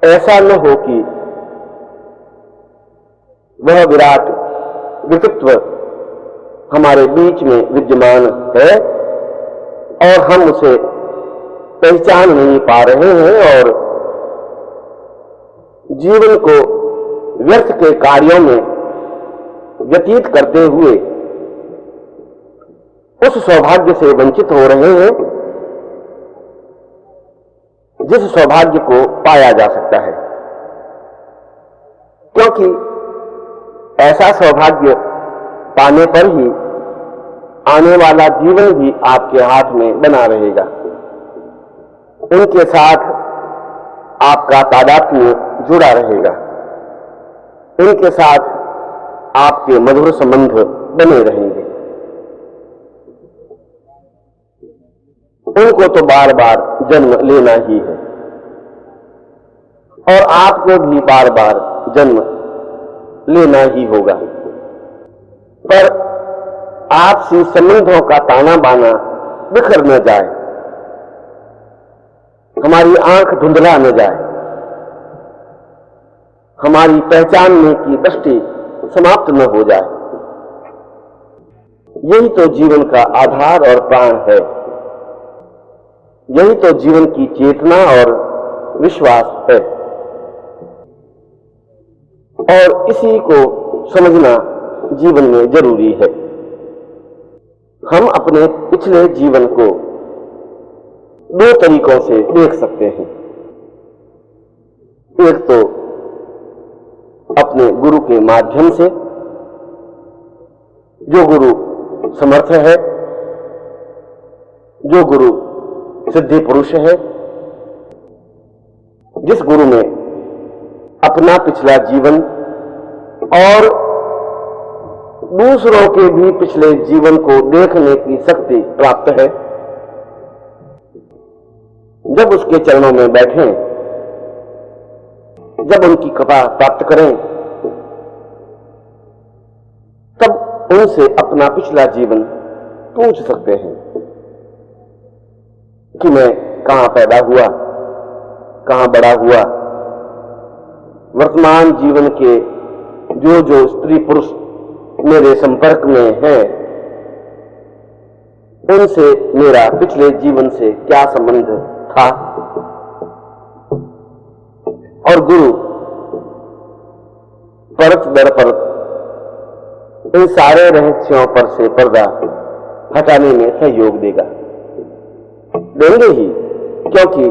ऐसा न हो कि वह विराट व्यक्तित्व हमारे बीच में विद्यमान है और हम उसे पहचान नहीं पा रहे हैं और जीवन को व्यर्थ के कार्यों में व्यतीत करते हुए उस सौभाग्य से वंचित हो रहे हैं जिस सौभाग्य को पाया जा सकता है, क्योंकि ऐसा सौभाग्य पाने पर ही आने वाला जीवन भी आपके हाथ में बना रहेगा। उनके साथ आपका तादात्म्य जुड़ा रहेगा, उनके साथ आपके मधुर संबंध बने रहेंगे। उनको तो बार बार जन्म लेना ही है और आपको भी बार बार जन्म लेना ही होगा, पर आपसी संबंधों का ताना बाना बिखर न जाए, हमारी आंख धुंधला न जाए, हमारी पहचानने की दृष्टि समाप्त न हो जाए। यही तो जीवन का आधार और प्राण है, यही तो जीवन की चेतना और विश्वास है, और इसी को समझना जीवन में जरूरी है। हम अपने पिछले जीवन को दो तरीकों से देख सकते हैं। एक तो अपने गुरु के माध्यम से, जो गुरु समर्थ है, जो गुरु सिद्धि पुरुष है, जिस गुरु में अपना पिछला जीवन और दूसरों के भी पिछले जीवन को देखने की शक्ति प्राप्त है। जब उसके चरणों में बैठें, जब उनकी कृपा प्राप्त करें, तब उनसे अपना पिछला जीवन पूछ सकते हैं कि मैं कहां पैदा हुआ, कहां बड़ा हुआ, वर्तमान जीवन के जो जो स्त्री पुरुष मेरे संपर्क में हैं, उनसे मेरा पिछले जीवन से क्या संबंध था। और गुरु परत दर परत इन सारे रहस्यों पर से पर्दा हटाने में सहयोग देंगे ही, क्योंकि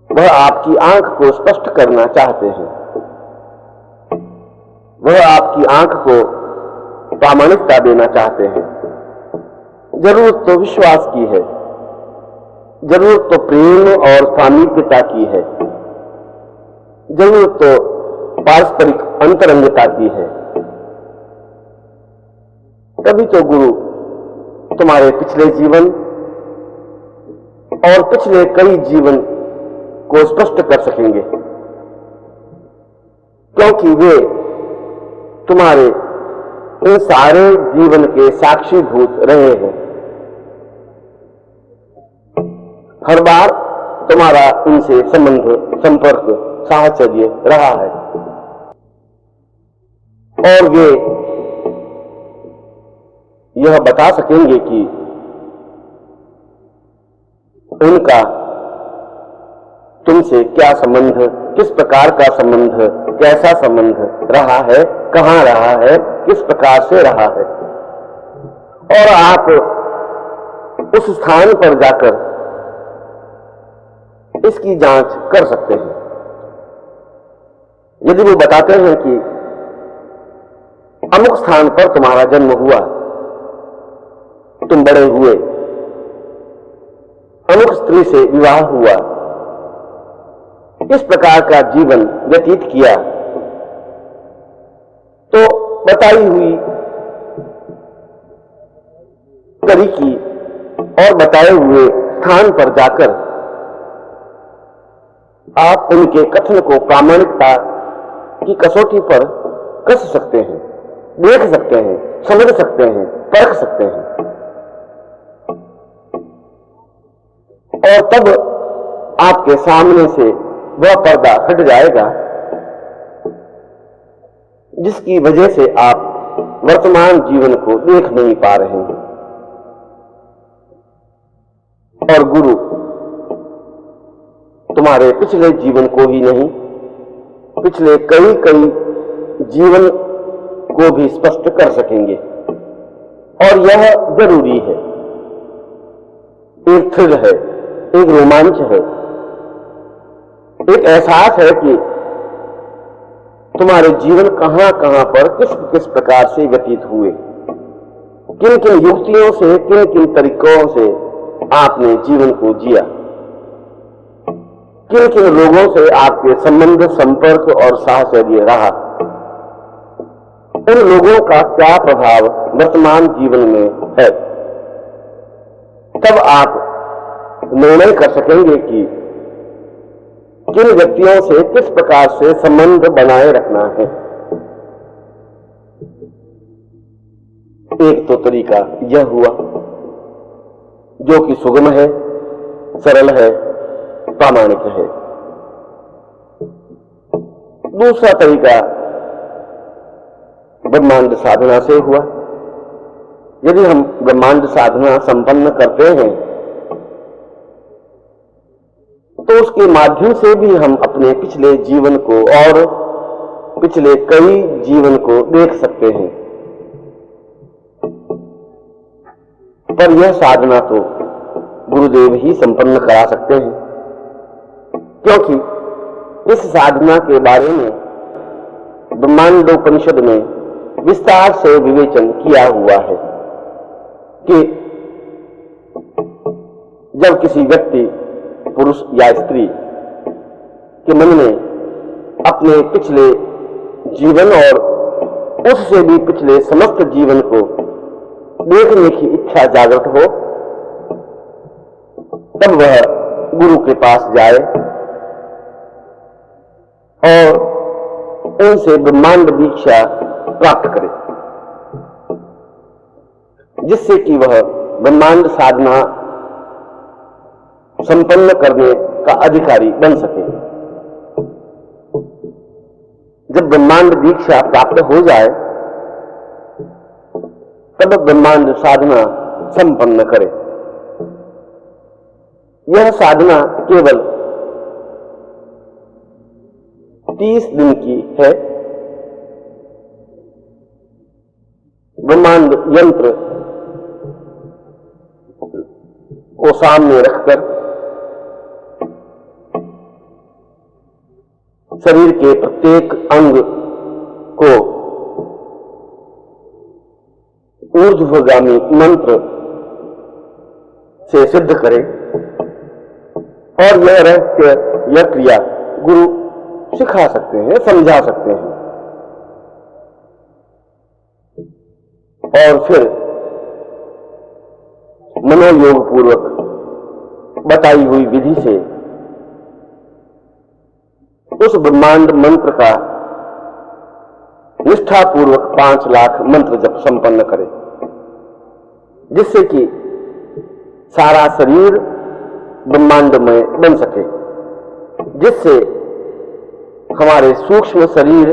वह आपकी आंख को स्पष्ट करना चाहते हैं, वह आपकी आंख को प्रामाणिकता देना चाहते हैं। जरूरत तो विश्वास की है, जरूरत तो प्रेम और सामीप्यता की है, जरूरत तो पारस्परिक अंतरंगता की है। तभी तो गुरु तुम्हारे पिछले जीवन और पिछले कई जीवन को स्पष्ट कर सकेंगे, क्योंकि वे तुम्हारे इन सारे जीवन के साक्षीभूत रहे हैं। हर बार तुम्हारा उनसे संबंध, संपर्क, साहचर्य रहा है और वे यह बता सकेंगे कि उनका तुमसे क्या संबंध, किस प्रकार का संबंध, कैसा संबंध रहा है, कहां रहा है, किस प्रकार से रहा है, और आप उस स्थान पर जाकर इसकी जांच कर सकते हैं। यदि वो बताते हैं कि अमुक स्थान पर तुम्हारा जन्म हुआ, तुम बड़े हुए, अमुक स्त्री से विवाह हुआ, इस प्रकार का जीवन व्यतीत किया, तो बताई हुई तरीकी और बताए हुए स्थान पर जाकर आप उनके कथन को प्रामाणिकता की कसौटी पर कस सकते हैं, देख सकते हैं, समझ सकते हैं, परख सकते हैं, और तब आपके सामने से वह पर्दा हट जाएगा जिसकी वजह से आप वर्तमान जीवन को देख नहीं पा रहे हैं। और गुरु तुम्हारे पिछले जीवन को ही नहीं, पिछले कई कई जीवन को भी स्पष्ट कर सकेंगे। और यह जरूरी है, एक थ्रिल है, एक रोमांच है, एक एहसास है कि तुम्हारे जीवन कहां कहां पर किस किस प्रकार से व्यतीत हुए, किन किन युक्तियों से, किन किन तरीकों से आपने जीवन को जिया, किन किन लोगों से आपके संबंध, संपर्क और साहचर्य रहा, उन लोगों का क्या प्रभाव वर्तमान जीवन में है। तब आप निर्णय कर सकेंगे कि किन व्यक्तियों से किस प्रकार से संबंध बनाए रखना है। एक तो तरीका यह हुआ जो कि सुगम है, सरल है, प्रामाणिक है। दूसरा तरीका ब्रह्मांड साधना से हुआ। यदि हम ब्रह्मांड साधना संपन्न करते हैं तो उसके माध्यम से भी हम अपने पिछले जीवन को और पिछले कई जीवन को देख सकते हैं। पर यह साधना तो गुरुदेव ही संपन्न करा सकते हैं, क्योंकि इस साधना के बारे में ब्रह्मांडोपनिषद में विस्तार से विवेचन किया हुआ है कि जब किसी व्यक्ति, पुरुष या स्त्री के मन में अपने पिछले जीवन और उससे भी पिछले समस्त जीवन को देखने की इच्छा जागृत हो, तब वह गुरु के पास जाए और उनसे ब्रह्मांड दीक्षा प्राप्त करे, जिससे कि वह ब्रह्मांड साधना संपन्न करने का अधिकारी बन सके। जब ब्रह्मांड दीक्षा प्राप्त हो जाए तब ब्रह्मांड साधना संपन्न करे। यह साधना केवल 30 दिन की है। ब्रह्मांड यंत्र को सामने रखकर शरीर के प्रत्येक अंग को ऊर्ध्वगामी मंत्र से सिद्ध करे और यह रहस्य, यह क्रिया गुरु सिखा सकते हैं, समझा सकते हैं। और फिर मनोयोग पूर्वक बताई हुई विधि से उस ब्रह्मांड मंत्र का निष्ठापूर्वक 5 लाख मंत्र जप संपन्न करे, जिससे कि सारा शरीर ब्रह्मांडमय बन सके, जिससे हमारे सूक्ष्म शरीर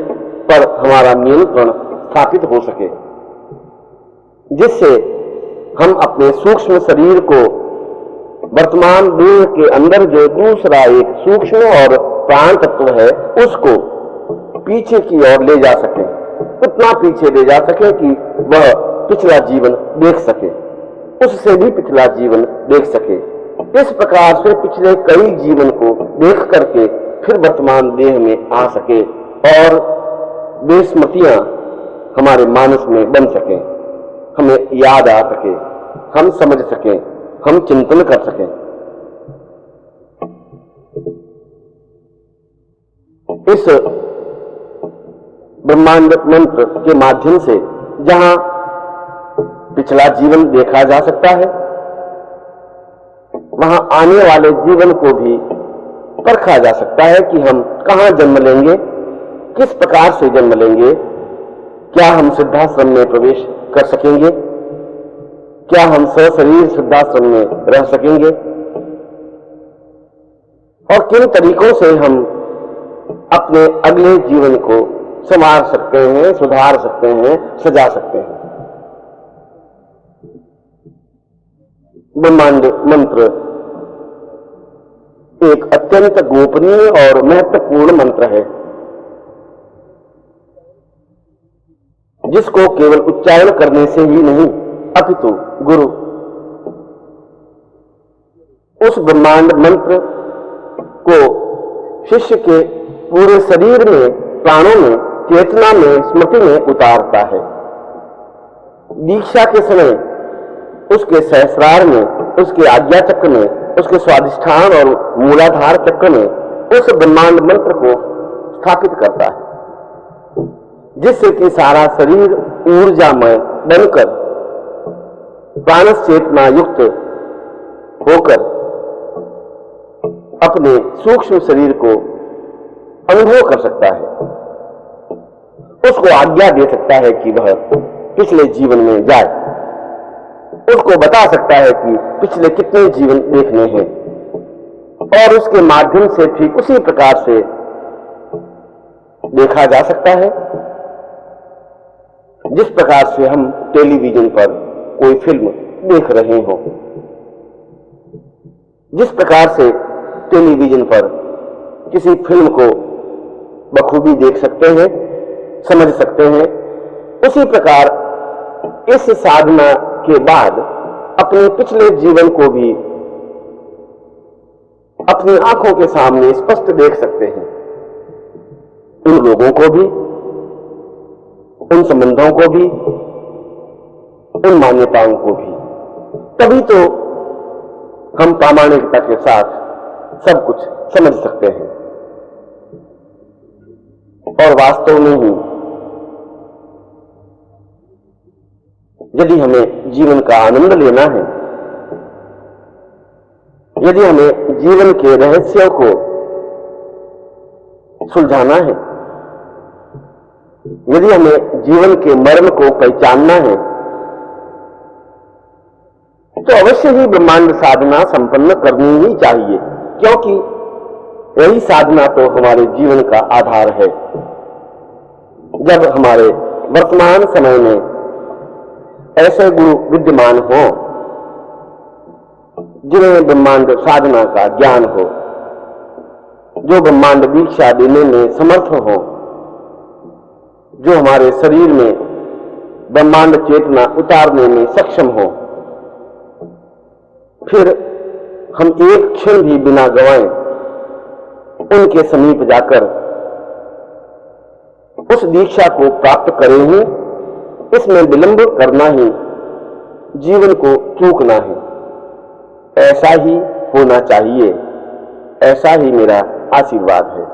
पर हमारा नियंत्रण स्थापित हो सके, जिससे हम अपने सूक्ष्म शरीर को वर्तमान देह के अंदर जो दूसरा एक सूक्ष्म और प्राण तत्व है उसको पीछे की ओर ले जा सके, उतना पीछे ले जा सके कि वह पिछला जीवन देख सके, उससे भी पिछला जीवन देख सके। इस प्रकार से पिछले कई जीवन को देख करके फिर वर्तमान देह में आ सके और वे स्मृतियां हमारे मानस में बन सके, हमें याद आ सके, हम समझ सकें, हम चिंतन कर सकें। इस ब्रह्मांड मंत्र के माध्यम से जहां पिछला जीवन देखा जा सकता है, वहां आने वाले जीवन को भी परखा जा सकता है कि हम कहां जन्म लेंगे, किस प्रकार से जन्म लेंगे, क्या हम सिद्धाश्रम में प्रवेश कर सकेंगे, क्या हम सशरीर सिद्धाश्रम में रह सकेंगे, और किन तरीकों से हम अपने अगले जीवन को संवार सकते हैं, सुधार सकते हैं, सजा सकते हैं। ब्रह्मांड मंत्र एक अत्यंत गोपनीय और महत्वपूर्ण मंत्र है, जिसको केवल उच्चारण करने से ही नहीं अपितु गुरु उस ब्रह्मांड मंत्र को शिष्य के पूरे शरीर में, प्राणों में, चेतना में, स्मृति में उतारता है। दीक्षा के समय उसके सहस्रार में, उसके आज्ञा चक्र में, उसके स्वाधिष्ठान और मूलाधार चक्र में उस ब्रह्मांड मंत्र को स्थापित करता है, जिससे कि सारा शरीर ऊर्जामय बनकर प्राण चेतना युक्त होकर अपने सूक्ष्म शरीर को अनुभव कर सकता है, उसको आज्ञा दे सकता है कि वह पिछले जीवन में जाए, उसको बता सकता है कि पिछले कितने जीवन देखने हैं, और उसके माध्यम से ठीक उसी प्रकार से देखा जा सकता है जिस प्रकार से हम टेलीविजन पर कोई फिल्म देख रहे हों। जिस प्रकार से टेलीविजन पर किसी फिल्म को बखूबी देख सकते हैं, समझ सकते हैं, उसी प्रकार इस साधना के बाद अपने पिछले जीवन को भी अपनी आंखों के सामने स्पष्ट देख सकते हैं, उन लोगों को भी, उन संबंधों को भी, उन मान्यताओं को भी। तभी तो हम प्रामाणिकता के साथ सब कुछ समझ सकते हैं। और वास्तव में ही यदि हमें जीवन का आनंद लेना है, यदि हमें जीवन के रहस्यों को सुलझाना है, यदि हमें जीवन के मर्म को पहचानना है, तो अवश्य ही ब्रह्मांड साधना संपन्न करनी ही चाहिए, क्योंकि यही साधना तो हमारे जीवन का आधार है। जब हमारे वर्तमान समय में ऐसे गुरु विद्यमान हो जिन्हें ब्रह्मांड साधना का ज्ञान हो, जो ब्रह्मांड दीक्षा देने में समर्थ हो, जो हमारे शरीर में ब्रह्मांड चेतना उतारने में सक्षम हो, फिर हम एक क्षण भी बिना गंवाए उनके समीप जाकर उस दीक्षा को प्राप्त करें ही, इसमें विलंब करना ही जीवन को चूकना है। ऐसा ही होना चाहिए, ऐसा ही मेरा आशीर्वाद है।